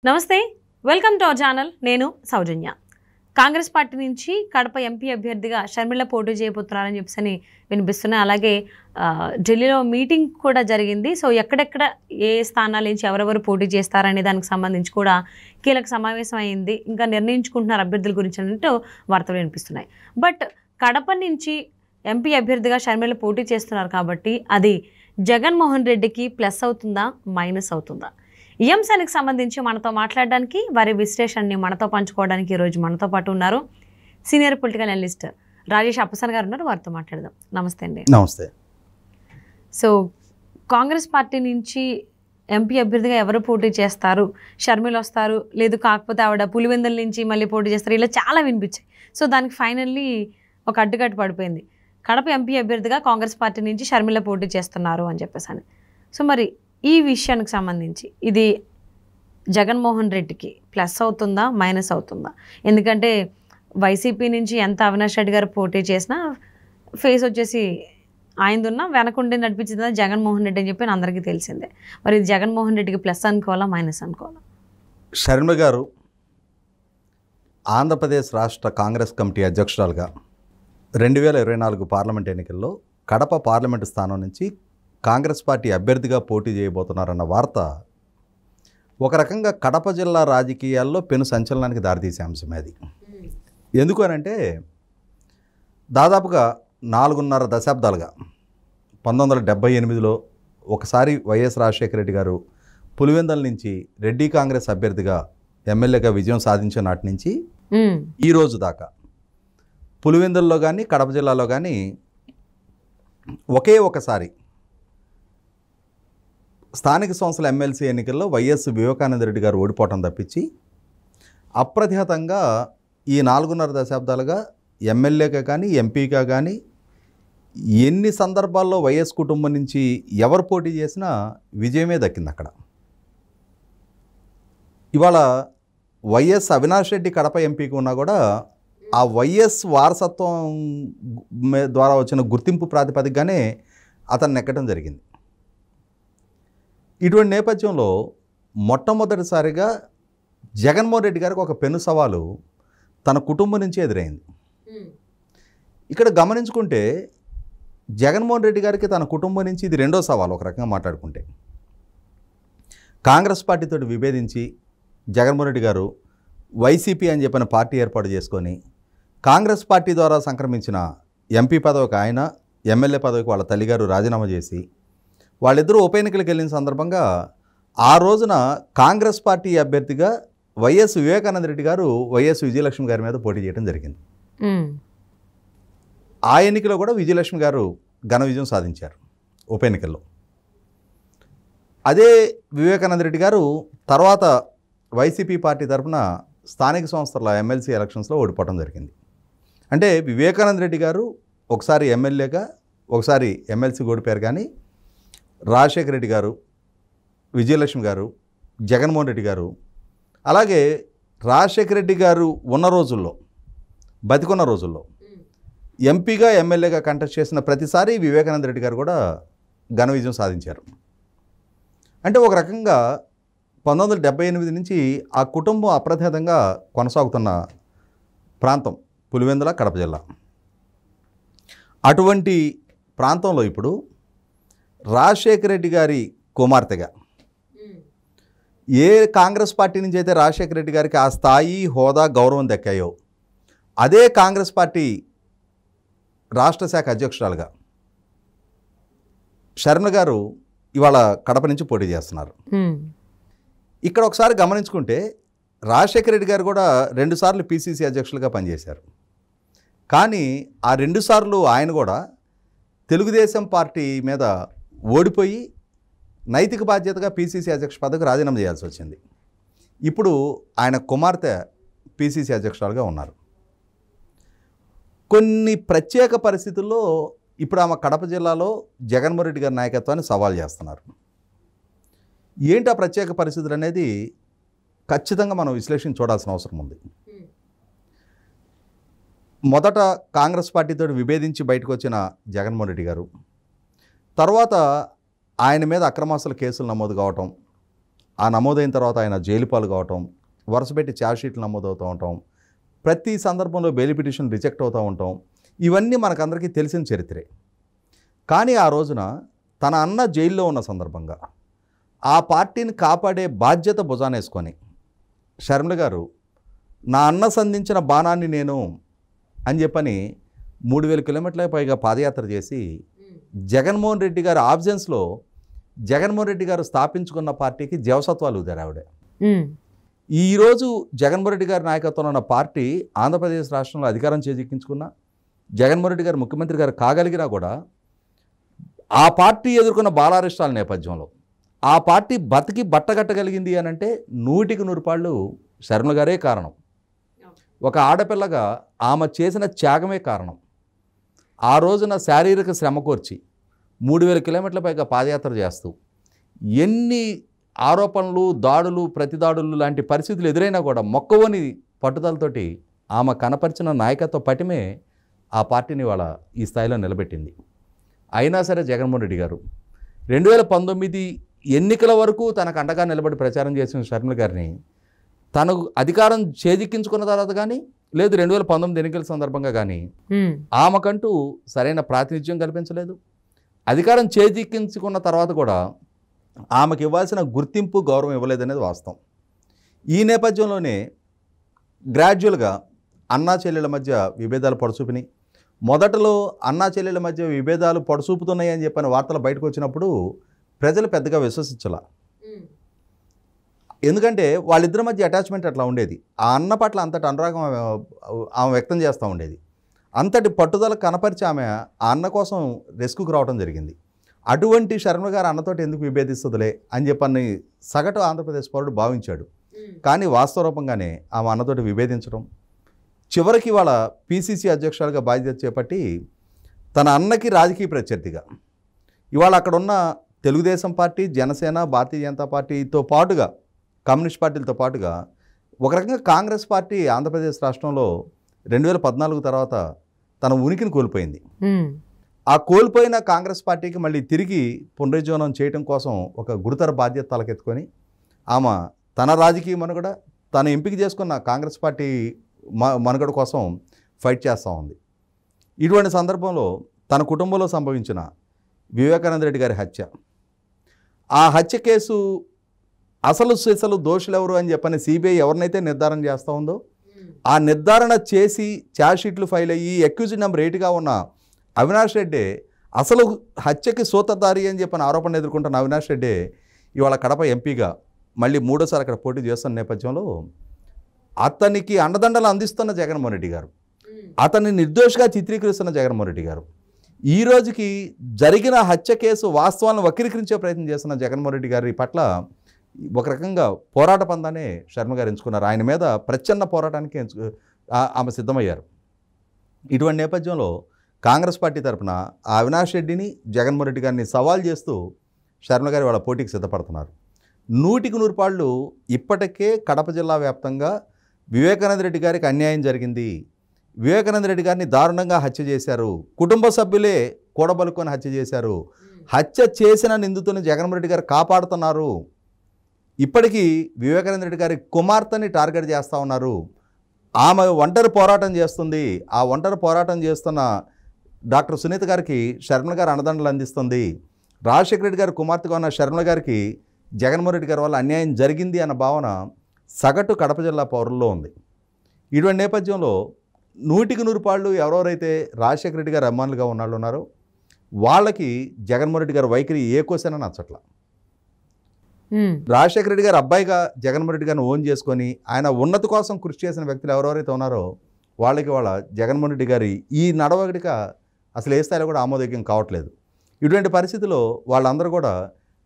నమస్తే, welcome to our channel. నేను సౌజన్య. Congress party నుంచి కడప ఎంపీ అభ్యర్థిగా షర్మిల పోటీ చేయబోతున్నారని చెప్పేసి వినిపిస్తున్నాయి. అలాగే ఢిల్లీలో మీటింగ్ కూడా జరిగింది. సో ఎక్కడెక్కడ ఏ స్థానాల నుంచి ఎవరెవరు పోటీ చేస్తారనే దానికి సంబంధించి కూడా కీలక సమావేశం అయింది. ఇంకా నిర్ణయించుకుంటున్నారు అభ్యర్థుల గురించి అన్నట్టు వార్తలు వినిపిస్తున్నాయి. బట్ కడప నుంచి ఎంపీ అభ్యర్థిగా షర్మిల పోటీ చేస్తున్నారు కాబట్టి అది జగన్మోహన్ రెడ్డికి ప్లస్ అవుతుందా, మైనస్ అవుతుందా? ఈ అంశానికి సంబంధించి మనతో మాట్లాడడానికి, వారి విశ్లేషణని మనతో పంచుకోవడానికి ఈరోజు మనతో పాటు ఉన్నారు సీనియర్ పొలిటికల్ అనలిస్ట్ రాజేష్ అప్పసన్ గారు ఉన్నారు. వారితో మాట్లాడదాం. నమస్తే అండి. నమస్తే. సో కాంగ్రెస్ పార్టీ నుంచి ఎంపీ అభ్యర్థిగా ఎవరు పోటీ చేస్తారు? షర్మిల వస్తారు, లేదు కాకపోతే ఆవిడ పులివెందుల నుంచి మళ్ళీ పోటీ చేస్తారు, ఇలా చాలా వినిపించాయి. సో దానికి ఫైనల్లీ ఒక అడ్డుకట్టు పడిపోయింది. కడప ఎంపీ అభ్యర్థిగా కాంగ్రెస్ పార్టీ నుంచి షర్మిల పోటీ చేస్తున్నారు అని చెప్పేసి అని. సో మరి ఈ విషయానికి సంబంధించి ఇది జగన్మోహన్ రెడ్డికి ప్లస్ అవుతుందా, మైనస్ అవుతుందా? ఎందుకంటే వైసీపీ నుంచి ఎంత అవినాష్ రెడ్డి గారు పోటీ చేసినా ఫేస్ వచ్చేసి ఆయనదున్నా వెనకుండి నడిపించిందా జగన్మోహన్ రెడ్డి అని చెప్పి అందరికీ తెలిసిందే. మరి ఇది జగన్మోహన్ రెడ్డికి ప్లస్ అనుకోవాలా, మైనస్ అనుకోవాలా? షర్మిల గారు ఆంధ్రప్రదేశ్ రాష్ట్ర కాంగ్రెస్ కమిటీ అధ్యక్షురాలుగా 2024 పార్లమెంట్ ఎన్నికల్లో కడప పార్లమెంటు స్థానం నుంచి కాంగ్రెస్ పార్టీ అభ్యర్థిగా పోటీ చేయబోతున్నారన్న వార్త ఒక రకంగా కడప జిల్లా రాజకీయాల్లో పెను సంచలనానికి దారితీసే అంశమే అది. ఎందుకు అనంటే దాదాపుగా 4.5 దశాబ్దాలుగా 1978లో ఒకసారి వైఎస్ రాజశేఖర రెడ్డి గారు పులివెందుల నుంచి రెడ్డి కాంగ్రెస్ అభ్యర్థిగా ఎమ్మెల్యేగా విజయం సాధించిన నాటి నుంచి ఈ రోజు దాకా పులివెందుల్లో కానీ కడప జిల్లాలో కానీ ఒకే ఒకసారి స్థానిక సంస్థల ఎమ్మెల్సీ ఎన్నికల్లో వైఎస్ వివేకానంద రెడ్డి గారు ఓడిపోవటం తప్పించి అప్రతిహతంగా ఈ 4.5 దశాబ్దాలుగా ఎమ్మెల్యేగా కానీ ఎంపీగా కానీ ఎన్ని సందర్భాల్లో వైఎస్ కుటుంబం నుంచి ఎవరు పోటీ చేసినా విజయమే దక్కింది అక్కడ. ఇవాళ వైఎస్ అవినాష్ రెడ్డి కడప ఎంపీకి ఉన్నా కూడా ఆ వైఎస్ వారసత్వం ద్వారా వచ్చిన గుర్తింపు ప్రాతిపదికగానే అతన్ని ఎక్కడం జరిగింది. ఇటువంటి నేపథ్యంలో మొట్టమొదటిసారిగా జగన్మోహన్ రెడ్డి గారికి ఒక పెను సవాలు తన కుటుంబం నుంచి ఎదురైంది. ఇక్కడ గమనించుకుంటే జగన్మోహన్ రెడ్డి గారికి తన కుటుంబం నుంచి ఇది రెండో సవాలు. ఒక రకంగా మాట్లాడుకుంటే కాంగ్రెస్ పార్టీతో విభేదించి జగన్మోహన్ రెడ్డి గారు వైసీపీ అని చెప్పిన పార్టీ ఏర్పాటు చేసుకొని కాంగ్రెస్ పార్టీ ద్వారా సంక్రమించిన ఎంపీ పదవికి ఆయన, ఎమ్మెల్యే పదవికి వాళ్ళ తల్లిగారు రాజీనామా చేసి వాళ్ళిద్దరూ ఉప ఎన్నికలకు వెళ్ళిన సందర్భంగా ఆ రోజున కాంగ్రెస్ పార్టీ అభ్యర్థిగా వైఎస్ వివేకానంద రెడ్డి గారు వైఎస్ విజయలక్ష్మి గారి మీద పోటీ చేయడం జరిగింది. ఆ ఎన్నికలో కూడా విజయలక్ష్మి గారు ఘన విజయం సాధించారు ఉప ఎన్నికల్లో. అదే వివేకానంద రెడ్డి గారు తర్వాత వైసీపీ పార్టీ తరఫున స్థానిక సంస్థల ఎమ్మెల్సీ ఎలక్షన్స్లో ఓడిపోవడం జరిగింది. అంటే వివేకానంద రెడ్డి గారు ఒకసారి ఎమ్మెల్యేగా ఒకసారి ఎమ్మెల్సీ ఓడిపోయారు. కానీ రాజశేఖర రెడ్డి గారు, విజయలక్ష్మి గారు, జగన్మోహన్ రెడ్డి గారు, అలాగే రాజశేఖర రెడ్డి గారు ఉన్న రోజుల్లో, బతికున్న రోజుల్లో ఎంపీగా ఎమ్మెల్యేగా కంటెస్ట్ చేసిన ప్రతిసారి వివేకానంద రెడ్డి గారు కూడా ఘన విజయం సాధించారు. అంటే ఒక రకంగా 1978 నుంచి ఆ కుటుంబం అప్రతిహతంగా కొనసాగుతున్న ప్రాంతం పులివెందుల, కడప జిల్లా. అటువంటి ప్రాంతంలో ఇప్పుడు రాజశేఖర రెడ్డి గారి కుమార్తెగా ఏ కాంగ్రెస్ పార్టీ నుంచి అయితే రాజశేఖర రెడ్డి గారికి ఆ స్థాయి, హోదా, గౌరవం దక్కాయో అదే కాంగ్రెస్ పార్టీ రాష్ట్ర శాఖ అధ్యక్షురాలుగా షర్మిల గారు ఇవాళ కడప నుంచి పోటీ చేస్తున్నారు. ఇక్కడ ఒకసారి గమనించుకుంటే రాజశేఖర రెడ్డి గారు కూడా 2 సార్లు పిసిసి అధ్యక్షులుగా పనిచేశారు. కానీ ఆ 2 సార్లు ఆయన కూడా తెలుగుదేశం పార్టీ మీద ఓడిపోయి నైతిక బాధ్యతగా పిసిసి అధ్యక్ష పదవికి రాజీనామా చేయాల్సి వచ్చింది. ఇప్పుడు ఆయన కుమార్తె పిసిసి అధ్యక్షురాలుగా ఉన్నారు. కొన్ని ప్రత్యేక పరిస్థితుల్లో ఇప్పుడు ఆమె కడప జిల్లాలో జగన్మోహన్ రెడ్డి గారి నాయకత్వాన్ని సవాల్ చేస్తున్నారు. ఏంటి ఆ ప్రత్యేక పరిస్థితులు అనేది ఖచ్చితంగా మనం విశ్లేషణ చూడాల్సిన అవసరం ఉంది. మొదట కాంగ్రెస్ పార్టీతో విభేదించి బయటకు వచ్చిన జగన్మోహన్ రెడ్డి గారు, తర్వాత ఆయన మీద అక్రమాస్తుల కేసులు నమోదు కావటం, ఆ నమోదైన తర్వాత ఆయన జైలు పాలు కావటం, వరుసపెట్టి ఛార్జ్షీట్లు నమోదవుతూ ఉంటాం, ప్రతి సందర్భంలో బెయిల్ పిటిషన్ రిజెక్ట్ అవుతూ ఉంటాం. ఇవన్నీ మనకందరికీ తెలిసిన చరిత్రే. కానీ ఆ రోజున తన అన్న జైల్లో ఉన్న సందర్భంగా ఆ పార్టీని కాపాడే బాధ్యత భుజానేసుకొని షర్మిల గారు నా అన్న సంధించిన బాణాన్ని నేను అని చెప్పని 3000 కిలోమీటర్లకు పైగా పాదయాత్ర చేసి జగన్మోహన్ రెడ్డి గారి ఆబ్సెన్స్లో జగన్మోహన్ రెడ్డి గారు స్థాపించుకున్న పార్టీకి జవసత్వాలు ఊదారు ఆవిడ. ఈరోజు జగన్మోహన్ రెడ్డి గారి నాయకత్వంలో ఉన్న పార్టీ ఆంధ్రప్రదేశ్ రాష్ట్రంలో అధికారం చేజిక్కించుకున్న జగన్మోహన్ రెడ్డి గారు ముఖ్యమంత్రి గారు కాగలిగినా కూడా ఆ పార్టీ ఎదుర్కొన్న బాలారిష్టాల నేపథ్యంలో ఆ పార్టీ బతికి బట్టగట్టగలిగింది అని అంటే 100% షర్మిల గారే కారణం. ఒక ఆడపిల్లగా ఆమె చేసిన త్యాగమే కారణం. ఆ రోజున శారీరక శ్రమ కోర్చి 3000 కిలోమీటర్ల పైగా పాదయాత్ర చేస్తూ ఎన్ని ఆరోపణలు, దాడులు, ప్రతిదాడులు లాంటి పరిస్థితులు ఎదురైనా కూడా మొక్కవని పట్టుదలతోటి ఆమె కనపరిచిన నాయకత్వ పటిమే ఆ పార్టీని వాళ్ళ ఈ స్థాయిలో నిలబెట్టింది. అయినా సరే జగన్మోహన్ రెడ్డి గారు 2019 ఎన్నికల వరకు తనకు అండగా నిలబడి ప్రచారం చేసిన షర్మిల గారిని తను అధికారం చేజిక్కించుకున్న తర్వాత కానీ లేదు 2019 ఎన్నికల సందర్భంగా కానీ ఆమెకంటూ సరైన ప్రాతినిధ్యం కల్పించలేదు. అధికారం చేజిక్కించుకున్న తర్వాత కూడా ఆమెకు ఇవ్వాల్సిన గుర్తింపు, గౌరవం ఇవ్వలేదనేది వాస్తవం. ఈ నేపథ్యంలోనే గ్రాడ్యువల్గా అన్నా చెల్లెల మధ్య విభేదాలు పొడసూపినాయి. మొదటలో అన్నా చెల్లెల మధ్య విభేదాలు పొడసూపుతున్నాయి అని చెప్పిన వార్తలు బయటకు వచ్చినప్పుడు ప్రజలు పెద్దగా విశ్వసించాల. ఎందుకంటే వాళ్ళిద్దరి మధ్య అటాచ్మెంట్ అట్లా ఉండేది. ఆ అన్న పట్ల అంతటి అనురాగం ఆమె వ్యక్తం చేస్తూ ఉండేది. అంతటి పట్టుదల కనపరిచి ఆమె ఆ అన్న కోసం రెస్క్యూకి రావడం జరిగింది. అటువంటి షర్మిల గారు అన్నతోటి ఎందుకు విభేదిస్తుందిలే అని చెప్పని సగటు ఆంధ్రప్రదేశ్ పౌరుడు భావించాడు. కానీ వాస్తవ రూపంగానే ఆమె అన్నతోటి విభేదించడం, చివరికి వాళ్ళ పీసీసీ అధ్యక్షురాలుగా బాధ్యత చేపట్టి తన అన్నకి రాజకీయ ప్రత్యర్థిగా ఇవాళ అక్కడున్న తెలుగుదేశం పార్టీ, జనసేన, భారతీయ జనతా పార్టీతో పాటుగా కమ్యూనిస్ట్ పార్టీలతో పాటుగా ఒక రకంగా కాంగ్రెస్ పార్టీ ఆంధ్రప్రదేశ్ రాష్ట్రంలో 2014 తర్వాత తన ఉనికిని కోల్పోయింది. ఆ కోల్పోయిన కాంగ్రెస్ పార్టీకి మళ్ళీ తిరిగి పునరుజ్జీవనం చేయడం కోసం ఒక గురుతర బాధ్యత తలకెత్తుకొని ఆమె తన రాజకీయ మనుగడ, తను ఎంపిక చేసుకున్న కాంగ్రెస్ పార్టీ మనుగడ కోసం ఫైట్ చేస్తూ ఉంది. ఇటువంటి సందర్భంలో తన కుటుంబంలో సంభవించిన వివేకానంద రెడ్డి గారి హత్య, ఆ హత్య కేసు అసలు దోషులు ఎవరు అని చెప్పని సిబిఐ ఎవరినైతే నిర్ధారణ చేస్తూ ఉందో ఆ నిర్ధారణ చేసి ఛార్జ్షీట్లు ఫైల్ అయ్యి అక్యూజ్డ్ నెంబర్ 8గా ఉన్న అవినాష్ రెడ్డి అసలు హత్యకి సూత్రధారి అని చెప్పిన ఆరోపణ ఎదుర్కొంటున్న అవినాష్ రెడ్డి ఇవాళ కడప ఎంపీగా మళ్ళీ 3వ సారి అక్కడ పోటీ చేస్తున్న నేపథ్యంలో అతనికి అండదండలు అందిస్తున్న జగన్మోహన్ రెడ్డి గారు, అతన్ని నిర్దోషిగా చిత్రీకరిస్తున్న జగన్మోహన్ రెడ్డి గారు, ఈ రోజుకి జరిగిన హత్య కేసు వాస్తవాలను వక్రీకరించే ప్రయత్నం చేస్తున్న జగన్మోహన్ రెడ్డి గారి పట్ల ఒక రకంగా పోరాట పందానే శర్మ గారు ఎంచుకున్నారు. ఆయన మీద ప్రచ్ఛన్న పోరాటానికి ఆమె సిద్ధమయ్యారు. ఇటువంటి నేపథ్యంలో కాంగ్రెస్ పార్టీ తరఫున ఆ అవినాష్ రెడ్డిని, జగన్మోహన్ రెడ్డి గారిని సవాల్ చేస్తూ శర్మ గారు వాళ్ళ పోటీకి సిద్ధపడుతున్నారు. 100% ఇప్పటికే కడప జిల్లా వ్యాప్తంగా వివేకానంద రెడ్డి గారికి అన్యాయం జరిగింది, వివేకానంద రెడ్డి గారిని దారుణంగా హత్య చేశారు, కుటుంబ సభ్యులే కూడబలుకొని హత్య చేశారు, హత్య చేసిన నిందితుని జగన్మోహన్ రెడ్డి గారు కాపాడుతున్నారు, ఇప్పటికీ వివేకానంద రెడ్డి గారి కుమార్తెని టార్గెట్ చేస్తూ ఉన్నారు, ఆమె ఒంటరి పోరాటం చేస్తుంది, ఆ ఒంటరి పోరాటం చేస్తున్న డాక్టర్ సునీత గారికి షర్మిల గారు అండదండలు అందిస్తుంది, రాజశేఖర రెడ్డి గారి కుమార్తెగా ఉన్న షర్మిల గారికి జగన్మోహన్ రెడ్డి గారి వల్ల అన్యాయం జరిగింది అన్న భావన సగటు కడప జిల్లా పౌరుల్లో ఉంది. ఇటువంటి నేపథ్యంలో 100% ఎవరెవరైతే రాజశేఖర రెడ్డి గారు అభిమానులుగా ఉన్నాళ్ళు ఉన్నారో వాళ్ళకి జగన్మోహన్ రెడ్డి గారి వైఖరి ఏ క్వశ్చన్ నచ్చట్లా. రాజశేఖర రెడ్డి గారు అబ్బాయిగా జగన్మోహన్ రెడ్డి గారిని ఓన్ చేసుకొని ఆయన ఉన్నతి కోసం కృషి చేసిన వ్యక్తులు ఎవరెవరైతే ఉన్నారో వాళ్ళకి వాళ్ళ జగన్మోహన్ రెడ్డి గారి ఈ నడవడిక అసలు ఏ స్థాయిలో కూడా ఆమోదయోగ్యం కావట్లేదు. ఇటువంటి పరిస్థితుల్లో వాళ్ళందరూ కూడా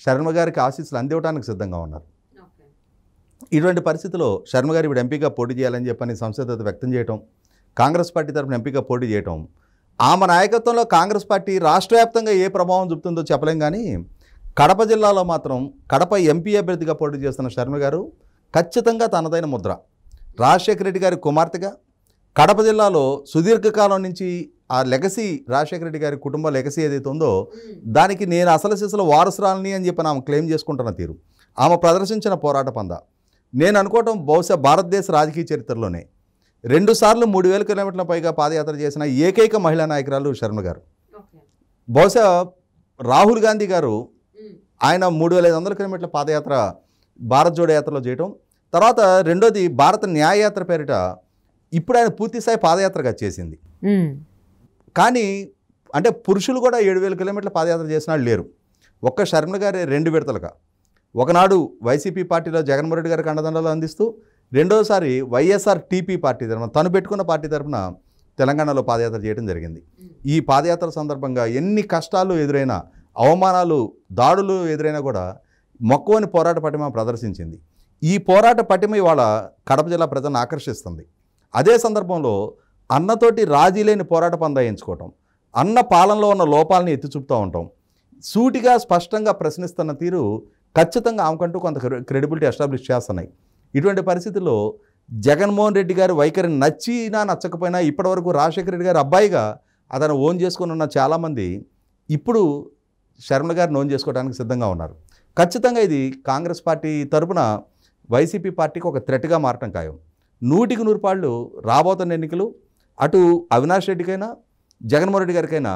శర్మ గారికి ఆశీస్సులు అందివ్వడానికి సిద్ధంగా ఉన్నారు. ఇటువంటి పరిస్థితుల్లో శర్మ గారు ఇప్పుడు ఎంపీగా పోటీ చేయాలని చెప్పని సంసిద్ధత వ్యక్తం చేయటం, కాంగ్రెస్ పార్టీ తరఫున ఎంపీగా పోటీ చేయటం, ఆమె నాయకత్వంలో కాంగ్రెస్ పార్టీ రాష్ట్ర వ్యాప్తంగా ఏ ప్రభావం చూపుతుందో చెప్పలేం. కానీ కడప జిల్లాలో మాత్రం కడప ఎంపీ అభ్యర్థిగా పోటీ చేస్తున్న శర్మ గారు ఖచ్చితంగా తనదైన ముద్ర, రాజశేఖర రెడ్డి గారి కుమార్తెగా కడప జిల్లాలో సుదీర్ఘకాలం నుంచి ఆ లెగసీ, రాజశేఖర రెడ్డి గారి కుటుంబ లెగసీ ఏదైతే ఉందో దానికి నేను అసలు సిసలు వారసురాలని అని చెప్పి ఆమె క్లెయిమ్ చేసుకుంటున్న తీరు, ఆమె ప్రదర్శించిన పోరాట పంద నేను అనుకోవటం బహుశా భారతదేశ రాజకీయ చరిత్రలోనే 2 సార్లు 3,000 కిలోమీటర్ల పైగా పాదయాత్ర చేసిన ఏకైక మహిళా నాయకురాలు షర్మిల గారు. బహుశా రాహుల్ గాంధీ గారు ఆయన 3,500 కిలోమీటర్ల పాదయాత్ర భారత్ జోడో యాత్రలో చేయటం, తర్వాత రెండోది భారత న్యాయయాత్ర పేరిట ఇప్పుడు ఆయన పూర్తిస్థాయి పాదయాత్రగా చేసింది. కానీ అంటే పురుషులు కూడా 7,000 కిలోమీటర్ల పాదయాత్ర చేసిన వాళ్ళు లేరు. ఒక్క షర్మిల గారే 2 విడతలుగా, ఒకనాడు వైసీపీ పార్టీలో జగన్మోహన్ రెడ్డి గారికి అండదండలు అందిస్తూ, రెండోసారి వైఎస్ఆర్ టీపీ పార్టీ తరఫున తను పెట్టుకున్న పార్టీ తరఫున తెలంగాణలో పాదయాత్ర చేయడం జరిగింది. ఈ పాదయాత్ర సందర్భంగా ఎన్ని కష్టాలు ఎదురైనా, అవమానాలు, దాడులు ఎదురైనా కూడా మక్కువని పోరాట పటిమ ప్రదర్శించింది. ఈ పోరాట పటిమ ఇవాళ కడప జిల్లా ప్రజలను ఆకర్షిస్తుంది. అదే సందర్భంలో అన్నతోటి రాజీ లేని పోరాట పందా ఎంచుకోవటం, అన్న పాలనలో ఉన్న లోపాలని ఎత్తి చూపుతూ ఉంటాం, సూటిగా స్పష్టంగా ప్రశ్నిస్తున్న తీరు ఖచ్చితంగా ఆమెకంటూ కొంత క్రెడిబిలిటీ ఎస్టాబ్లిష్ చేస్తున్నాయి. ఇటువంటి పరిస్థితుల్లో జగన్మోహన్ రెడ్డి గారి వైఖరి నచ్చినా నచ్చకపోయినా ఇప్పటివరకు రాజశేఖర రెడ్డి గారి అబ్బాయిగా అతను ఓన్ చేసుకుని ఉన్న చాలామంది ఇప్పుడు షర్మిల గారిని ఓన్ చేసుకోవడానికి సిద్ధంగా ఉన్నారు. ఖచ్చితంగా ఇది కాంగ్రెస్ పార్టీ తరపున వైసీపీ పార్టీకి ఒక థ్రెట్గా మారటం ఖాయం. 100కి 100 పాళ్ళు రాబోతున్న ఎన్నికలు అటు అవినాష్ రెడ్డికైనా జగన్మోహన్ రెడ్డి గారికైనా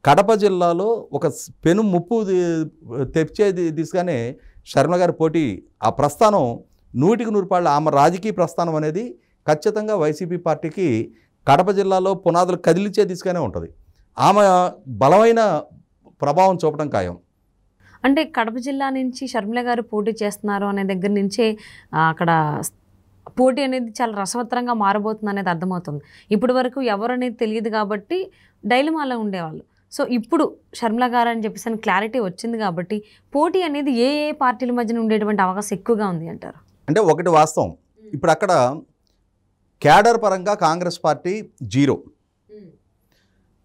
కడప జిల్లాలో ఒక పెను ముప్పు తెచ్చే దిశగానే షర్మిల గారి పోటీ, ఆ ప్రస్థానం 100కి 100 పాళ్ళు ఆమె రాజకీయ ప్రస్థానం అనేది ఖచ్చితంగా వైసీపీ పార్టీకి కడప జిల్లాలో పునాదులు కదిలించే దిశగానే ఉంటుంది. ఆమె బలమైన ప్రభావం చూపడం ఖాయం. అంటే కడప జిల్లా నుంచి షర్మిల గారు పోటీ చేస్తున్నారు అనే దగ్గర నుంచే అక్కడ పోటీ అనేది చాలా రసవత్తరంగా మారబోతుంది అనేది అర్థమవుతుంది. ఇప్పటి వరకు ఎవరు అనేది తెలియదు కాబట్టి డైలమాలో ఉండేవాళ్ళు. సో ఇప్పుడు షర్మిల గారు అని చెప్పేసి క్లారిటీ వచ్చింది కాబట్టి పోటీ అనేది ఏ ఏ పార్టీల మధ్యన ఉండేటువంటి అవకాశం ఎక్కువగా ఉంది అంటారు? అంటే ఒకటి వాస్తవం, ఇప్పుడు అక్కడ క్యాడర్ పరంగా కాంగ్రెస్ పార్టీ 0.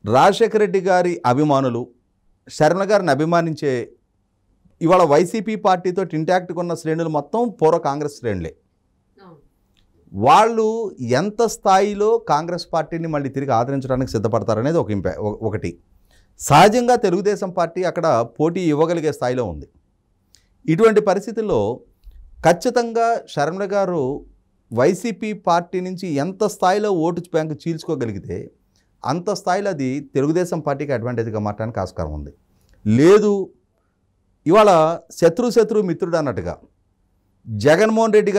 రాజశేఖర రెడ్డి గారి అభిమానులు షర్మిల గారిని అభిమానించే ఇవాళ వైసీపీ పార్టీతో ఇంటాక్ట్గా ఉన్న శ్రేణులు మొత్తం పూర్వ కాంగ్రెస్ శ్రేణులే. వాళ్ళు ఎంత స్థాయిలో కాంగ్రెస్ పార్టీని మళ్ళీ తిరిగి ఆదరించడానికి సిద్ధపడతారనేది ఒకటి. సహజంగా తెలుగుదేశం పార్టీ అక్కడ పోటీ ఇవ్వగలిగే స్థాయిలో ఉంది. ఇటువంటి పరిస్థితుల్లో ఖచ్చితంగా షర్మిల గారు వైసీపీ పార్టీ నుంచి ఎంత స్థాయిలో ఓటు బ్యాంకు చీల్చుకోగలిగితే అంత స్థాయిలో అది తెలుగుదేశం పార్టీకి అడ్వాంటేజ్గా మారడానికి ఆస్కారం ఉంది. లేదు ఇవాళ శత్రు మిత్రుడు అన్నట్టుగా జగన్మోహన్ రెడ్డి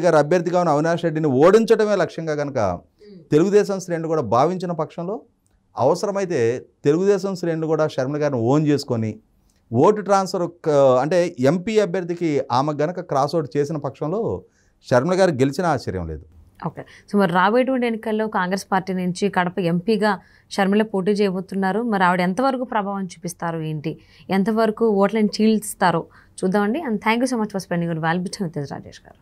గారి అభ్యర్థిగా ఉన్న అవినాష్ రెడ్డిని ఓడించడమే లక్ష్యంగా కనుక తెలుగుదేశం శ్రేణులు కూడా భావించిన పక్షంలో అవసరమైతే తెలుగుదేశం శ్రేణులు కూడా షర్మిల గారిని ఓన్ చేసుకొని ఓటు ట్రాన్స్ఫర్ అంటే ఎంపీ అభ్యర్థికి ఆమె గనక క్రాస్ అవుట్ చేసిన పక్షంలో షర్మిల గారు గెలిచిన ఆశ్చర్యం లేదు. ఓకే, సో మరి రాబోయేటువంటి ఎన్నికల్లో కాంగ్రెస్ పార్టీ నుంచి కడప ఎంపీగా షర్మిల పోటీ చేయబోతున్నారు. మరి ఆవిడ ఎంతవరకు ప్రభావం చూపిస్తారు, ఏంటి, ఎంతవరకు ఓట్లను చీల్స్తారో చూద్దామండి. And thank you so much for spending your valuable time with Rajesh గారు.